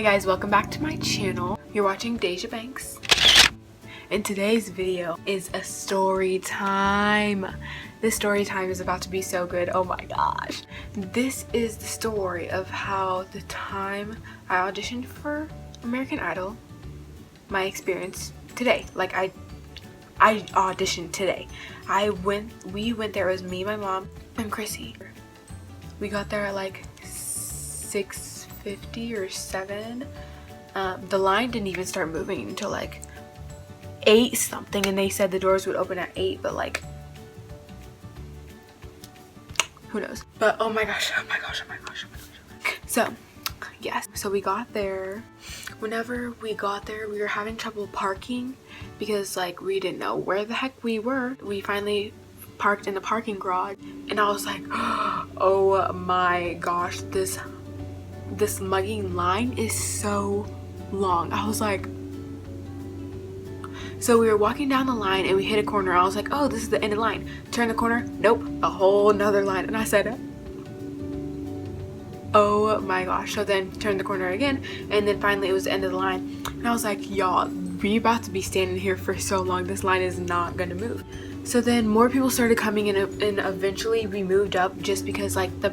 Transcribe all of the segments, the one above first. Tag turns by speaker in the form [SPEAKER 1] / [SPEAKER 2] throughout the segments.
[SPEAKER 1] guys, welcome back to my channel. You're watching Dasia Banks. And today's video is a story time. This story time is about to be so good. Oh my gosh. This is the story of how the time I auditioned for American Idol, my experience today. Like I auditioned today. We went there. It was me, my mom, and Chrissy. We got there at like 6:50 or 7. The line didn't even start moving until like 8 something, and they said the doors would open at 8, but like who knows. But oh my gosh. So yes, so we got there. Whenever we got there, we were having trouble parking because like we didn't know where the heck we were. We finally parked in the parking garage, and I was like, oh my gosh, this mugging line is so long. I was like, so we were walking down the line and we hit a corner. I was like, oh, this is the end of the line. Turn the corner, nope, a whole nother line. And I said, oh my gosh. So then turned the corner again, and then finally it was the end of the line. And I was like, y'all, we about to be standing here for so long. This line is not gonna move. So then more people started coming in, and eventually we moved up just because like the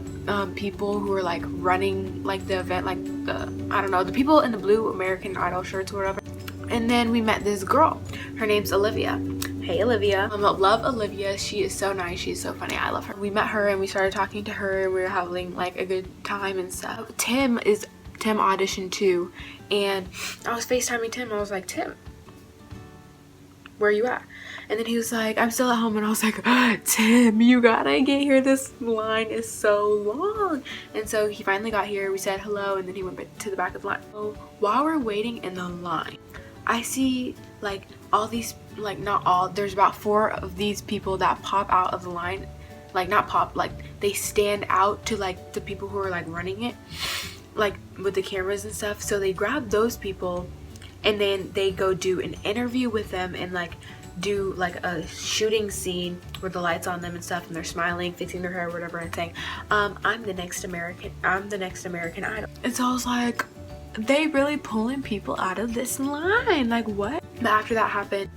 [SPEAKER 1] people who were like running like the event, like I don't know, the people in the blue American Idol shirts or whatever. And then we met this girl. Her name's Olivia. Hey Olivia. Love Olivia. She is so nice. She's so funny. I love her. We met her and we started talking to her, and we were having like a good time and stuff. Tim auditioned too, and I was FaceTiming Tim. I was like, Tim, where are you at? And then he was like, I'm still at home. And I was like, Tim, you gotta get here. This line is so long. And so he finally got here. We said hello, and then he went to the back of the line. So while we're waiting in the line, I see like all these, like not all, there's about 4 of these people that pop out of the line. Like not pop, like they stand out to like the people who are like running it, like with the cameras and stuff. So they grab those people, and then they go do an interview with them and like do like a shooting scene with the lights on them and stuff, and they're smiling, fixing their hair or whatever, and saying, I'm the next American Idol. And so I was like, they really pulling people out of this line, like what? But after that happened,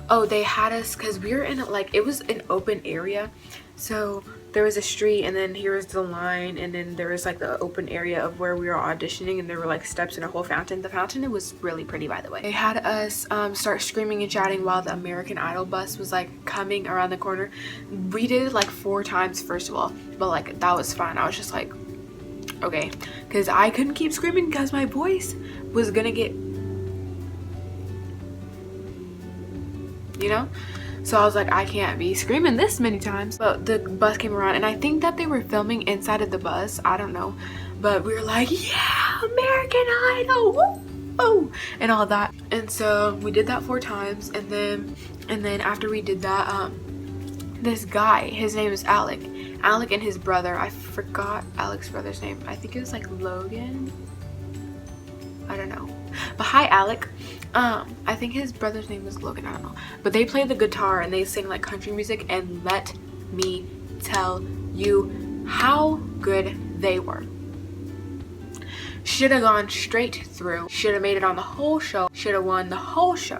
[SPEAKER 1] oh, they had us, because we were in like, it was an open area, so there was a street, and then here was the line, and then there was like the open area of where we were auditioning, and there were like steps and a whole fountain. The fountain, it was really pretty, by the way. They had us start screaming and shouting while the American Idol bus was like coming around the corner. We did it like 4 times first of all, but like that was fine. I was just like, okay, because I couldn't keep screaming because my voice was gonna get, you know. So I was like, I can't be screaming this many times. But the bus came around, and I think that they were filming inside of the bus, I don't know, but we were like, yeah, American Idol, woo! Oh, and all that. And so we did that 4 times, and then after we did that, this guy, his name is Alec and his brother, I forgot Alec's brother's name. I think it was like Logan, I don't know, but hi Alec. I think his brother's name was Logan, I don't know, but they play the guitar and they sing like country music, and let me tell you how good they were. Should have gone straight through, should have made it on the whole show, should have won the whole show,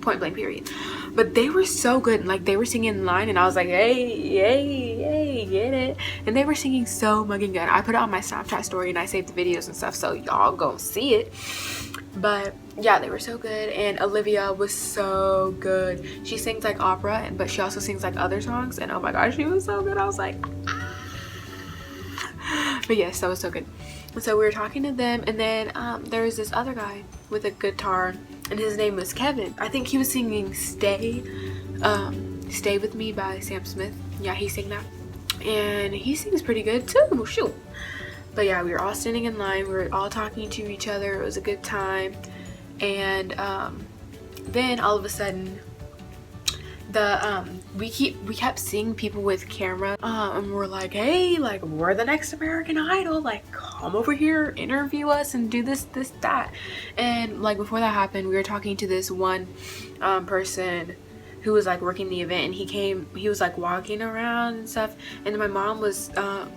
[SPEAKER 1] point blank period. But they were so good, and like they were singing in line, and I was like, hey, get it. And they were singing so mugging good. I put it on my Snapchat story, and I saved the videos and stuff, so y'all go see it. But yeah, they were so good, and Olivia was so good. She sings like opera, but she also sings like other songs, and oh my gosh, she was so good. I was like, but yes, that was so good. And so we were talking to them, and then there was this other guy with a guitar, and his name was Kevin. I think he was singing Stay With Me by Sam Smith. Yeah, he sang that, and he sings pretty good too, shoot. But yeah, we were all standing in line, we were all talking to each other, it was a good time. And then all of a sudden, we kept seeing people with camera, and we're like, hey, like we're the next American Idol, like come over here, interview us, and do this, that. And like before that happened, we were talking to this one person who was like working the event, and he was like walking around and stuff, and then my mom was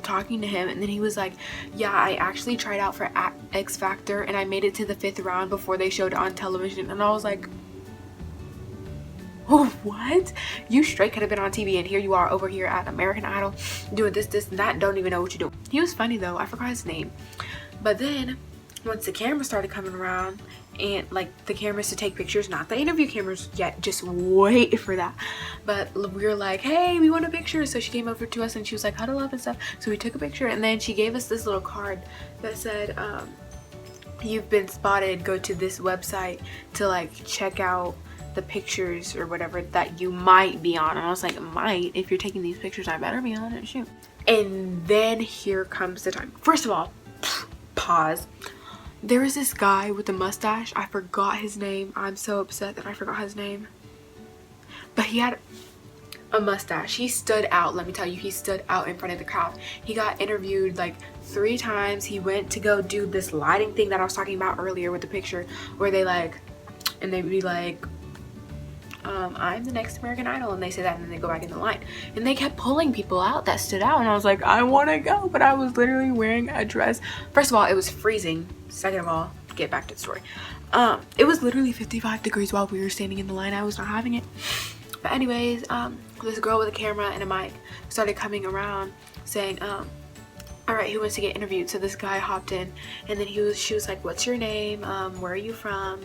[SPEAKER 1] talking to him, and then he was like, yeah, I actually tried out for X Factor and I made it to the 5th round before they showed it on television. And I was like, oh, what? You straight could have been on TV, and here you are over here at American Idol doing this and that, don't even know what you're doing. He was funny though, I forgot his name. But then once the cameras started coming around, and like the cameras to take pictures, not the interview cameras yet, just wait for that, but we were like, hey, we want a picture. So she came over to us and she was like, huddle up and stuff. So we took a picture, and then she gave us this little card that said, you've been spotted, go to this website to like check out the pictures or whatever that you might be on. And I was like, might? If you're taking these pictures, I better be on it, shoot. And then here comes the time. First of all, pause. There was this guy with a mustache. I forgot his name. I'm so upset that I forgot his name. But he had a mustache. He stood out. Let me tell you, he stood out in front of the crowd. He got interviewed like 3 times. He went to go do this lighting thing that I was talking about earlier with the picture, where they like, and they'd be like, I'm the next American Idol, and they say that, and then they go back in the line, and they kept pulling people out that stood out, and I was like, I want to go, but I was literally wearing a dress. First of all, it was freezing. Second of all, get back to the story, it was literally 55 degrees while we were standing in the line. I was not having it. But anyways, this girl with a camera and a mic started coming around saying, all right, who wants to get interviewed? So this guy hopped in, and then she was like, what's your name, where are you from,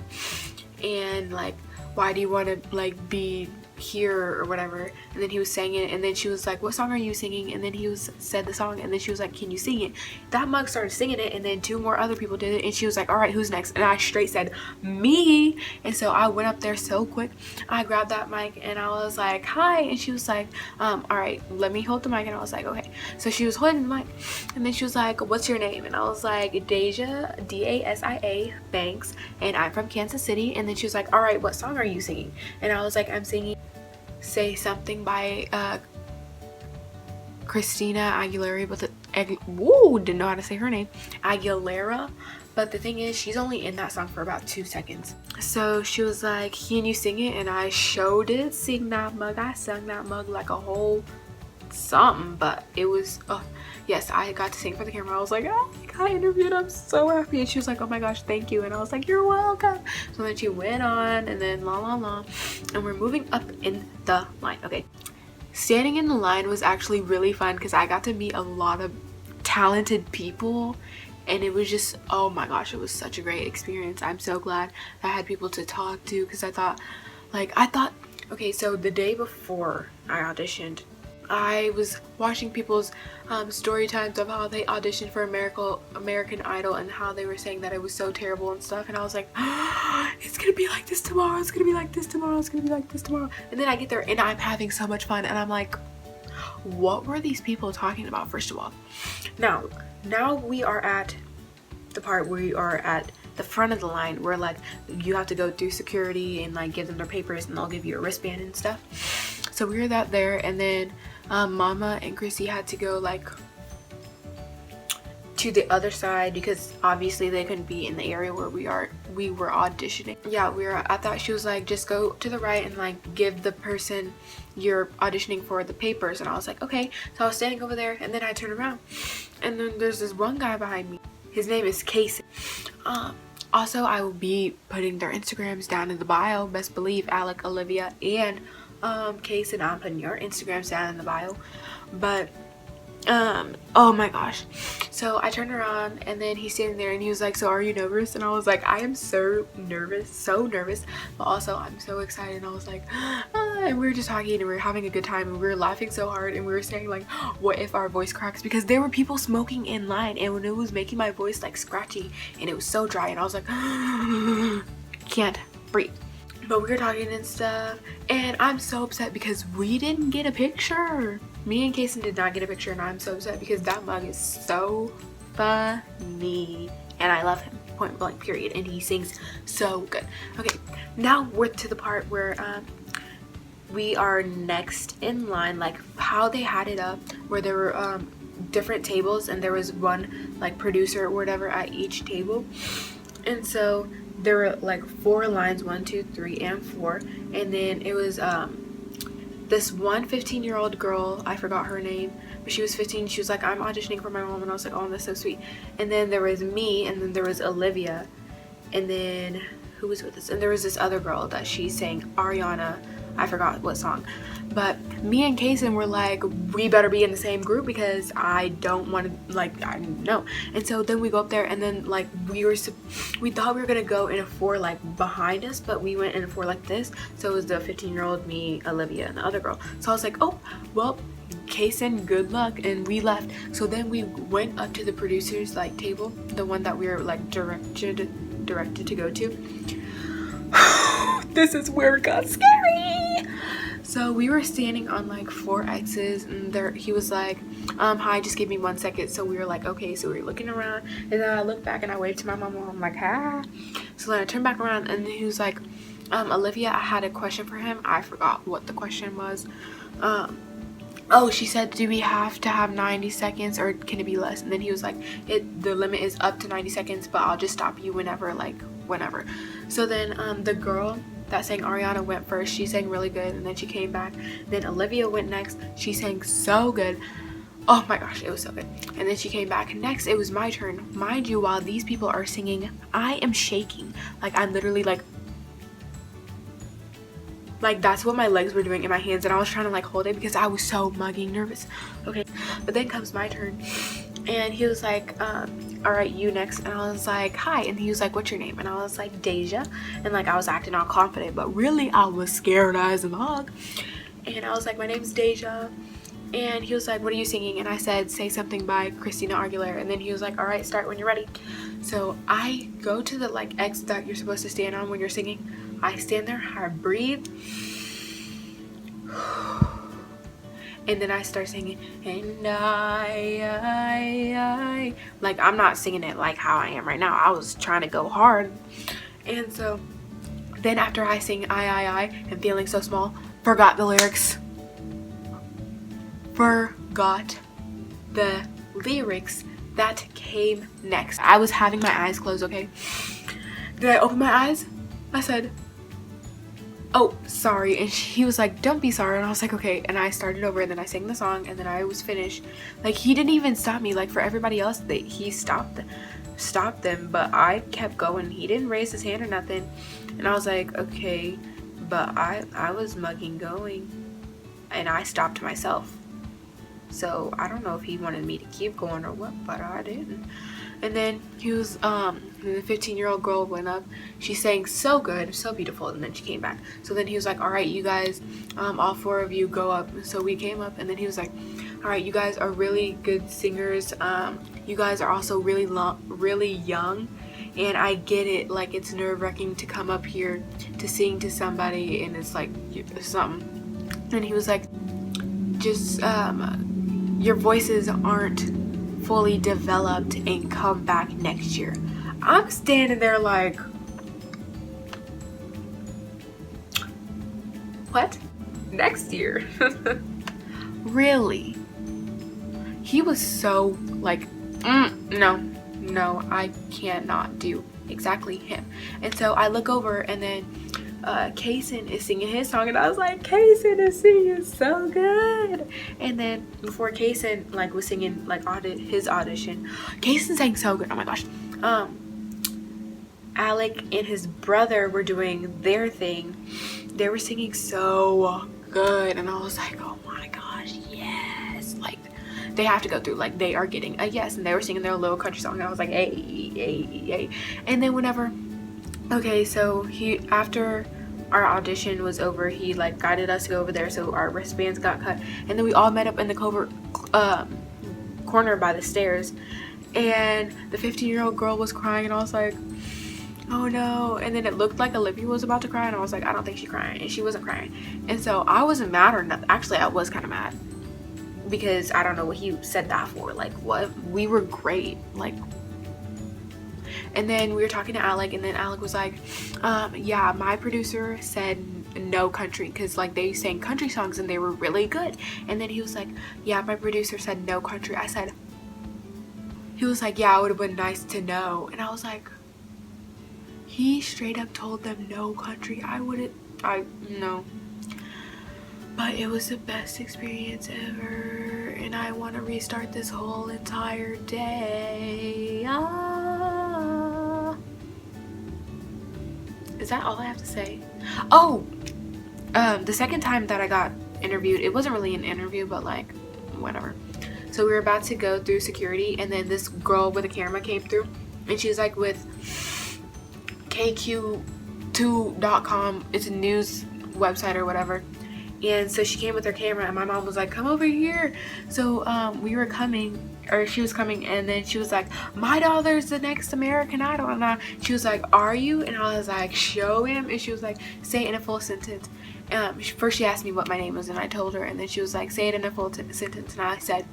[SPEAKER 1] and like, why do you want to like be here or whatever. And then he was saying it, and then she was like, what song are you singing? And then he said the song, and then she was like, can you sing it? That mug started singing it, and then 2 more other people did it, and she was like, all right, who's next? And I straight said, me. And so I went up there so quick. I grabbed that mic and I was like, hi. And she was like, all right, let me hold the mic. And I was like, okay. So she was holding the mic, and then she was like, what's your name? And I was like, Dasia, D-A-S-I-A Banks, and I'm from Kansas City. And then she was like, all right, what song are you singing? And I was like, I'm singing Say Something by Christina Aguilera, but didn't know how to say her name, Aguilera. But the thing is, she's only in that song for about 2 seconds. So she was like, can you sing it? And I showed it, sing that mug. I sung that mug like a whole something, but it was, yes, I got to sing for the camera. I was like, oh, I got interviewed, I'm so happy. And she was like, oh my gosh, thank you. And I was like, you're welcome. So then she went on, and then and we're moving up in the line. Okay, standing in the line was actually really fun because I got to meet a lot of talented people, and it was just, oh my gosh, it was such a great experience. I'm so glad I had people to talk to, because I thought, okay, so the day before I auditioned, I was watching people's story times of how they auditioned for American Idol, and how they were saying that it was so terrible and stuff, and I was like, oh, it's gonna be like this tomorrow, it's gonna be like this tomorrow, it's gonna be like this tomorrow. And then I get there and I'm having so much fun, and I'm like, what were these people talking about? First of all, now we are at the part where we are at the front of the line, where like you have to go through security and like give them their papers, and they'll give you a wristband and stuff. So we were there, and then Mama and Chrissy had to go like to the other side, because obviously they couldn't be in the area where we were auditioning. Yeah, we were at that. She was like, just go to the right and like give the person you're auditioning for the papers. And I was like, okay. So I was standing over there, and then I turned around, and then there's this one guy behind me. His name is Casey. Also, I will be putting their Instagrams down in the bio. Best believe Alec, Olivia, and Casey, and I'm putting your Instagrams down in the bio. But oh my gosh, so I turned around, and then he's standing there, and he was like, so are you nervous? And I was like, I am so nervous, but also I'm so excited. And I was like, and we were just talking, and we were having a good time, and we were laughing so hard, and we were saying like, what if our voice cracks? Because there were people smoking in line, and when it was making my voice like scratchy, and it was so dry, and I was like, can't breathe. But we were talking and stuff, and I'm so upset because we didn't get a picture. Me and Kason did not get a picture, and I'm so upset because that mug is so funny, and I love him, point blank period, and he sings so good. Okay, now we're to the part where we are next in line, like how they had it up, where there were different tables, and there was one like producer or whatever at each table. And so there were like 4 lines, 1, 2, 3, and 4, and then it was this one 15-year-old girl, I forgot her name, but she was 15. She was like, I'm auditioning for my mom, and I was like, oh, that's so sweet. And then there was me, and then there was Olivia, and then who was with us? And there was this other girl that she sang, Ariana, I forgot what song. But me and Kaysen were like, we better be in the same group because I don't want to, like, I don't know. And so then we go up there, and then like we thought we were gonna go in a 4 like behind us, but we went in a 4 like this. So it was the 15-year-old, me, Olivia, and the other girl. So I was like, oh well, Kaysen, good luck, and we left. So then we went up to the producer's like table, the one that we were like directed to go to. This is where it got scary. So we were standing on like 4 X's, and there he was like, hi, just give me 1 second. So we were like, okay. So we were looking around, and then I looked back and I waved to my mom, and I'm like, ah. So then I turned back around, and he was like, Olivia, I had a question for him. I forgot what the question was. Oh, she said, do we have to have 90 seconds or can it be less? And then he was like, the limit is up to 90 seconds, but I'll just stop you whenever. So then the girl that sang Ariana went first. She sang really good, and then she came back. Then Olivia went next. She sang so good. Oh my gosh, it was so good. And then she came back. Next, it was my turn. Mind you, while these people are singing, I am shaking. Like, I'm literally like that's what my legs were doing in my hands, and I was trying to like hold it because I was so mugging nervous. Okay, but then comes my turn, and he was like, all right, you next. And I was like, hi. And he was like, what's your name? And I was like, Dasia. And like I was acting all confident, but really I was scared as a mug. And I was like, my name's Dasia. And he was like, what are you singing? And I said, Say Something by Christina Aguilera. And then he was like, all right, start when you're ready. So I go to the like X that you're supposed to stand on when you're singing. I stand there, I breathe, and then I start singing, and I like, I'm not singing it like how I am right now. I was trying to go hard. And so then after I sing I and feeling so small, forgot the lyrics. That came next. I was having my eyes closed, okay? Did I open my eyes? I said, oh, sorry. And he was like, don't be sorry. And I was like, okay. And I started over, and then I sang the song, and then I was finished. Like, he didn't even stop me. Like, for everybody else, he stopped them, but I kept going. He didn't raise his hand or nothing. And I was like, okay. But I was mugging going, and I stopped myself. So I don't know if he wanted me to keep going or what, but I didn't. And then he was, the 15-year-old girl went up. She sang so good, so beautiful, and then she came back. So then he was like, all right, you guys, all 4 of you go up. So we came up, and then he was like, all right, you guys are really good singers. You guys are also really young, and I get it. Like, it's nerve-wracking to come up here to sing to somebody, and it's like something. And he was like, just, your voices aren't fully developed, and come back next year. I'm standing there like, what? Next year? Really? He was so like, no, I cannot do exactly him. And so I look over, and then Kaysen is singing his song, and I was like, Kaysen is singing so good. And then before Kaysen like was singing like his audition, Kaysen sang so good. Oh my gosh. Alec and his brother were doing their thing. They were singing so good, and I was like, oh my gosh, yes. Like, they have to go through, like, they are getting a yes. And they were singing their little country song, and I was like, hey. And then whenever, okay, so after our audition was over, he like guided us to go over there, so our wristbands got cut, and then we all met up in the corner by the stairs, and the 15-year-old girl was crying, and I was like, oh no. And then it looked like Olivia was about to cry, and I was like, I don't think she's crying, and she wasn't crying. And so I wasn't mad or nothing. Actually, I was kind of mad because I don't know what he said that for. Like, what? We were great. Like, and then we were talking to Alec, and then Alec was like, yeah, my producer said no country, because like they sang country songs and they were really good. And then he was like, yeah, my producer said no country. He was like, yeah, it would have been nice to know. And I was like, He straight up told them no country. No. But it was the best experience ever, and I want to restart this whole entire day. Is that all I have to say? Oh, the second time that I got interviewed, it wasn't really an interview, but like whatever. So we were about to go through security, and then this girl with a camera came through, and she was like with KQ2.com. It's a news website or whatever. And so she came with her camera, and my mom was like, come over here. So we were coming, or she was coming, and then she was like, my daughter's the next American Idol. And she was like, are you? And I was like, show him. And she was like, say it in a full sentence. First she asked me what my name was, and I told her, and then she was like, say it in a full sentence. And I said,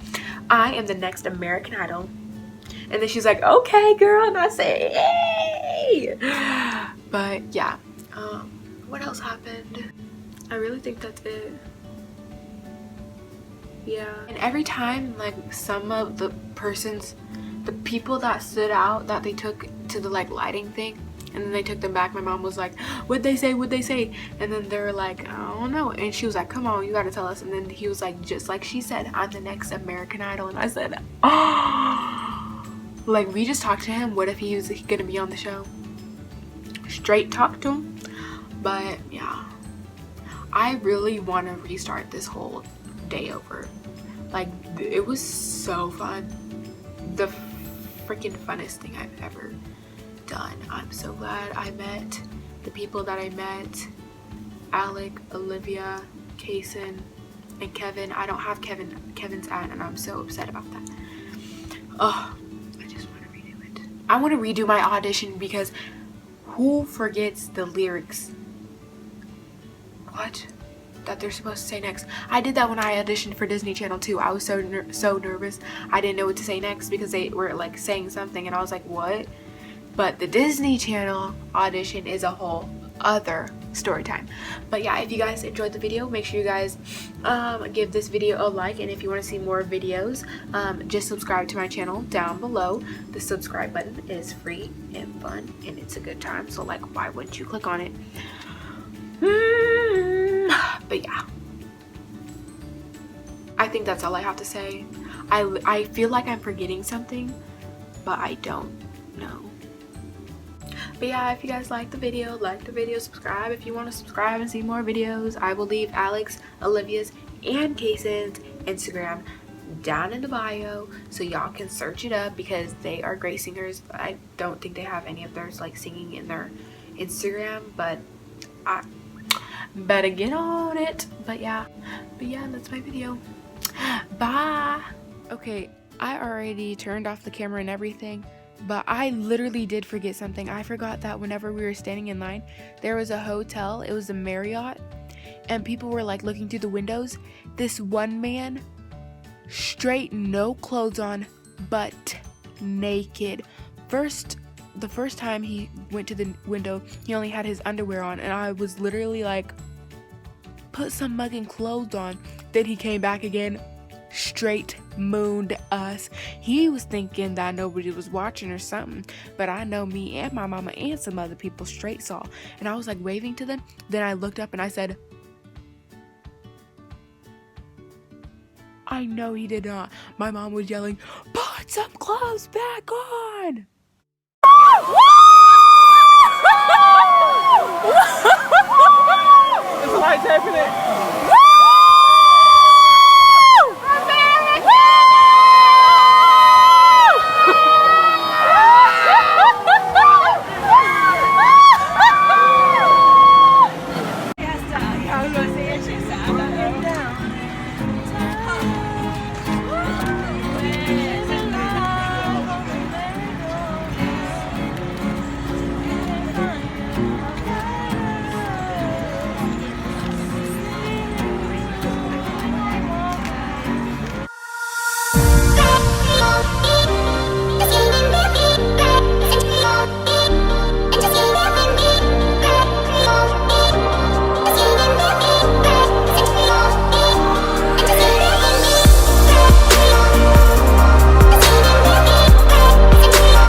[SPEAKER 1] I am the next American Idol. And then she's like, okay girl. And I said, yay. But yeah, what else happened? I really think that's it. Yeah. And every time, like, some of the people that stood out, that they took to the like lighting thing, and then they took them back, my mom was like, what'd they say? And then they were like, I don't know. And she was like, come on, you gotta tell us. And then he was like, just like she said, I'm the next American Idol. And I said, oh, like, we just talked to him. What if he was gonna be on the show? Straight talk to him. But yeah, I really want to restart this whole day over. Like, it was so fun. The freaking funnest thing I've ever done. I'm so glad I met the people that I met. Alec, Olivia, Kason, and Kevin. I don't have Kevin's ad, and I'm so upset about that. Oh, I just want to redo it. I want to redo my audition, because who forgets the lyrics? What? That they're supposed to say next. I did that when I auditioned for Disney Channel too. I was so nervous. I didn't know what to say next, because they were like saying something, and I was like, what? But the Disney Channel audition is a whole other story time. But yeah, if you guys enjoyed the video, make sure you guys give this video a like, and if you want to see more videos, just subscribe to my channel down below. The subscribe button is free and fun, and it's a good time, so like, why wouldn't you click on it? But yeah, I think that's all I have to say. I feel like I'm forgetting something, but I don't know. But yeah, if you guys like the video, subscribe if you want to subscribe and see more videos. I will leave Alex, Olivia's, and Kason's Instagram down in the bio, so y'all can search it up, because they are great singers. I don't think they have any of theirs like singing in their Instagram, but I better get on it. But yeah, that's my video. Bye. Okay, I already turned off the camera and everything, but I literally did forget something. I forgot that whenever we were standing in line, there was a hotel. It was a Marriott, and people were like looking through the windows. This one man, straight no clothes on, but naked. The first time he went to the window, he only had his underwear on, and I was literally like, put some mugging clothes on. Then he came back again, straight mooned us. He was thinking that nobody was watching or something, but I know me and my mama and some other people straight saw, and I was like waving to them. Then I looked up and I said, I know he did not. My mom was yelling, put some clothes back on.
[SPEAKER 2] It's lights happening.